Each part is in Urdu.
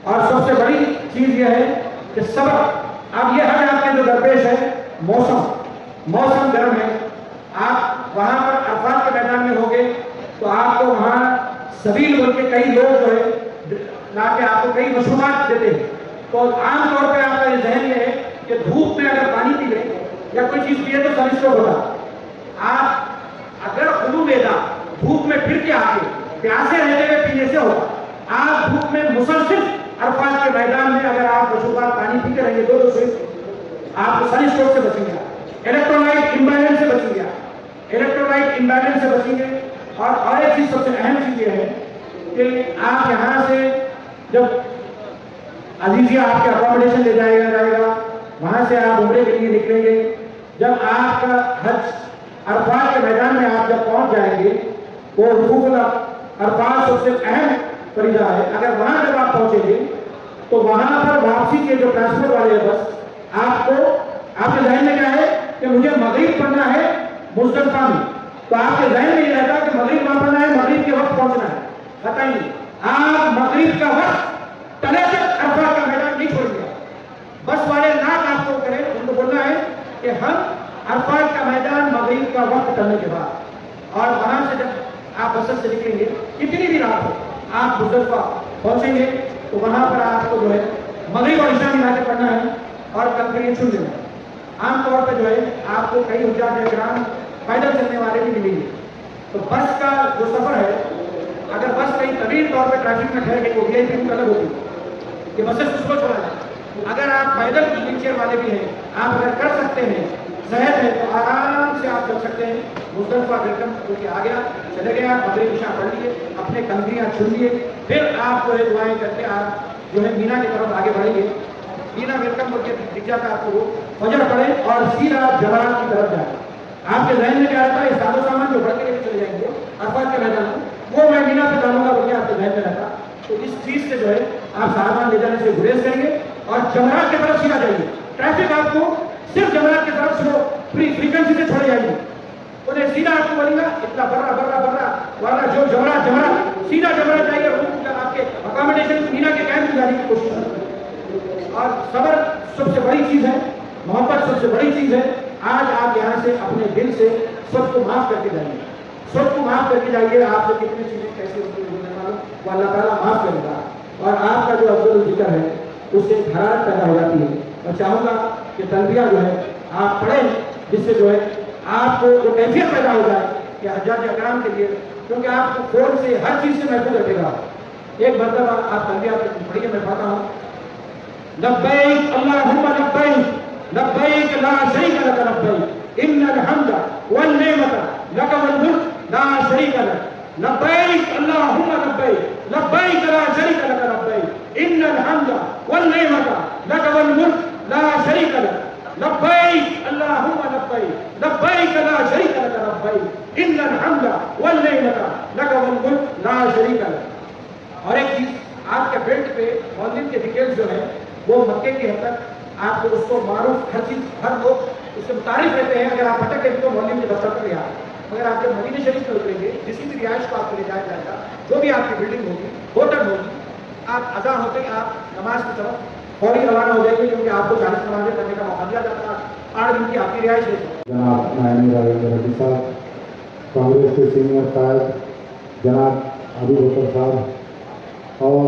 اور سب سے بڑی چیز یہ ہے کہ صبر. اب یہ حج آپ کے جو درپیش ہے موسم گرم ہے. آپ وہاں پر عرفات کے میدان میں ہوگے تو آپ کو وہاں سبیل بول کے کئی لوگ جو ہے لا کے آپ کو کئی مشروبات دیتے ہیں. تو عام طور پہ آپ کا یہ ذہن یہ ہے کہ دھوپ میں اگر پانی پی لیں یا کوئی چیز پیے تو سن اسٹروک ہوگا. آپ اگر خلو بیدا دھوپ میں پھر کے آ کے پیاسے رہتے ہوئے پینے سے ہوگا. آپ دھوپ میں مسلسل عرفات کے میدان میں اگر آپ مشروبات پانی پیتے رہیں گے دو سے آپ سن اسٹروک سے بچیں گے, الیکٹرولائٹ امبیلنس سے بچیں گے. اور ایک چیز سب سے اہم چیز یہ ہے کہ آپ یہاں سے جب عزیزیہ آپ کے اکوموڈیشن لے جائے گا وہاں سے آپ عمرے کے لیے نکلیں گے. جب آپ کا حج عرفات کے میدان میں آپ جب پہنچ جائیں گے وہ رکوع عرفات سب سے اہم فریضہ ہے. اگر وہاں جب آپ پہنچیں گے تو وہاں پر واپسی کے جو ٹرانسپورٹ والے ہیں بس آپ کے ذہن میں کیا ہے کہ مجھے مغرب پڑھنا ہے مزدلفہ میں, تو آپ کے ذہن میں یہ رہتا ہے کہ مغرب وہاں پڑھنا ہے, مغرب کے وقت پہنچنا ہے. بتائیے آپ مغرب کا وقت تلے تک عرفات کا میدان نہیں چھوڑیں گے. بس والے ناک آپ کو کریں, ان کو بولنا ہے کہ ہم عرفات کا میدان مغرب کا وقت کرنے کے بعد اور وہاں سے جب آپ بسر سے نکلیں گے کتنی بھی رات ہو آپ مزدلفہ پہنچیں گے تو وہاں پر آپ کو جو ہے مغرب اور عشاء ملا کے پڑھنا ہے اور کنکریاں چھن لینا ہے. عام طور پہ جو ہے آپ کو کئی حجاج اکرام پیدل چلنے والے بھی ملیں گے. تو بس کا جو سفر ہے اگر بس کئی طویل طور پہ ٹریفک میں ٹھہر گئی تو وی آئی پی الگ ہوتی ہے کہ بسیں کس کو چھوڑا جائے. اگر آپ پیدل ویل چیئر والے بھی ہیں آپ اگر کر سکتے ہیں صحت ہے تو آرام سے آپ چل سکتے ہیں. مزدلفہ ویلکم ہو کے آ گیا چلے گئے آپ مغرب عشاء پڑھ لیے اپنے کنکریاں چھن لیے پھر آپ جو ہے دعائیں کرتے آپ جو ہے مینا کی طرف آگے بڑھیں گے. مینا ویلکم کر کے دکھ جاتا ہے آپ کو فجر پڑھیں اور سیدھا جمرات کی طرف جائیں. آپ کے ذہن میں کیا رہتا ہے سادہ سامان جو بڑھ کے لے چلے جائیں گے عرفات کے میدان میں وہ میں مینا پہ ڈالوں گا بول کے آپ کے ذہن میں رہتا. تو اس چیز سے جو ہے آپ سامان لے جانے سے گریز کریں گے اور جمرات کی طرف سیدھا جائیے. ٹریفک آپ کو صرف جمرات کی طرف سے فریکوینسی سے چھوڑے جائیں گے. انہیں سیدھا آپ کو بولے گا اتنا برا والا جو جمرات سیدھا جمرات جائیے. آپ کے اکاموڈیشن مینا کے کیمپ میں جانے کی کوشش کریں. اور صبر سب سے بڑی چیز ہے, محبت سب سے بڑی چیز ہے. آج آپ یہاں سے اپنے دل سے سب کو معاف کر کے جائیے, سب کو معاف کر کے جائیے. آپ سے کتنی چیزیں کیسے ہوتی ہیں وہ اللہ تعالیٰ معاف کرے گا اور آپ کا جو افضل الذکر ہے اس سے حرارت پیدا ہو جاتی ہے. میں چاہوں گا کہ تلبیہ جو ہے آپ پڑھیں جس سے جو ہے آپ کو جو کیفیت پیدا ہو جائے کہ حجاج اکرام کے لیے, کیونکہ آپ کو فون سے ہر چیز سے محفوظ رکھے گا. ایک مرتبہ آپ تلبیہ پڑھیے, میں پڑھتا ہوں لبیک اللہم لبیک لبیک لا شریک لک لبیک ان الحمد والنعمت لک والملک لا شریک لک لبیک اللہم لبیک لبیک لا شریک لک لبیک ان الحمد والنعمت لک والملک لا شریک لک لبیک اللہم لبیک لبیک لا شریک لک لبیک ان الحمد والنعمت لک والملک لا شریک لک. اور ایک چیز آپ کے بیلٹ پہ مولوی کے ڈیٹیلز جو ہے وہ مکے کی حد تک آپ کو اس کو معروف ہر چیز ہر لوگ اس سے متعارف رہتے ہیں. اگر آپ بھٹک گئے تو مولوی کے دفتر پر یہاں مگر آپ جب مدینہ شریف میں اتریں گے کسی بھی رہائش کو آپ کو لے جایا جائے گا جو بھی آپ کی بلڈنگ ہوگی ہوٹل ہوگی آپ اذان ہوتے ہی آپ نماز کی طرف فوری روانہ ہو جائیں گے کیونکہ آپ کو 40 نمازیں پڑھنے کا موقع دیا جاتا ہے. 8 دن کی آپ کی رہائش ہے. جناب نائب راجندر ریڈی صاحب, کانگریس کے سینئر قائد جناب ابو بکر صاحب اور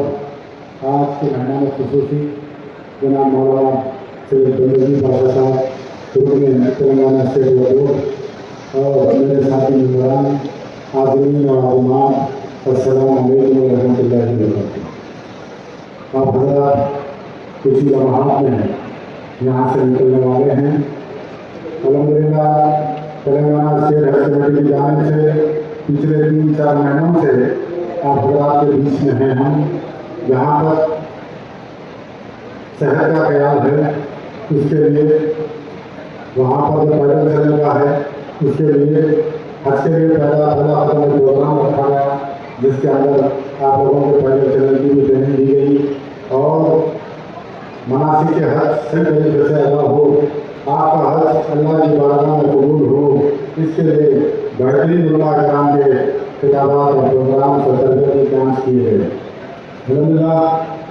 آج کے مہمان خصوصی جناب مولانا سید بندگی پاشا صاحب رکن تلنگانہ اسٹیٹ بورڈ اور میرے ساتھی ممبران, حاضرین اور عالمان, السلام علیکم ورحمۃ اللہ وبرکاتہ. آپ حضرات کچھ لمحات میں یہاں سے نکلنے والے ہیں. الحمدللہ تلنگانہ اسٹیٹ حج کمیٹی کی جانب سے پچھلے 3-4 مہینوں سے آپ حضرات کے بیچ میں ہیں. ہم جہاں پر صحت کا خیال ہے اس کے لیے, وہاں پر جو پیدل چلنے کا ہے اس کے لیے, حج کے لیے پہلا پروگرام رکھا گیا جس کے اندر آپ لوگوں کو پیدل چلنے کی بھی ٹریننگ دی گئی اور مناسک کے حج صحیح طریقے سے ادا ہو, آپ کا حج اللہ کی بارگاہ میں قبول ہو. اس کے لیے بہترین علماء کرام کے خطابات اور پروگرام اور تربیتی کام کیے گئے. الحمدللہ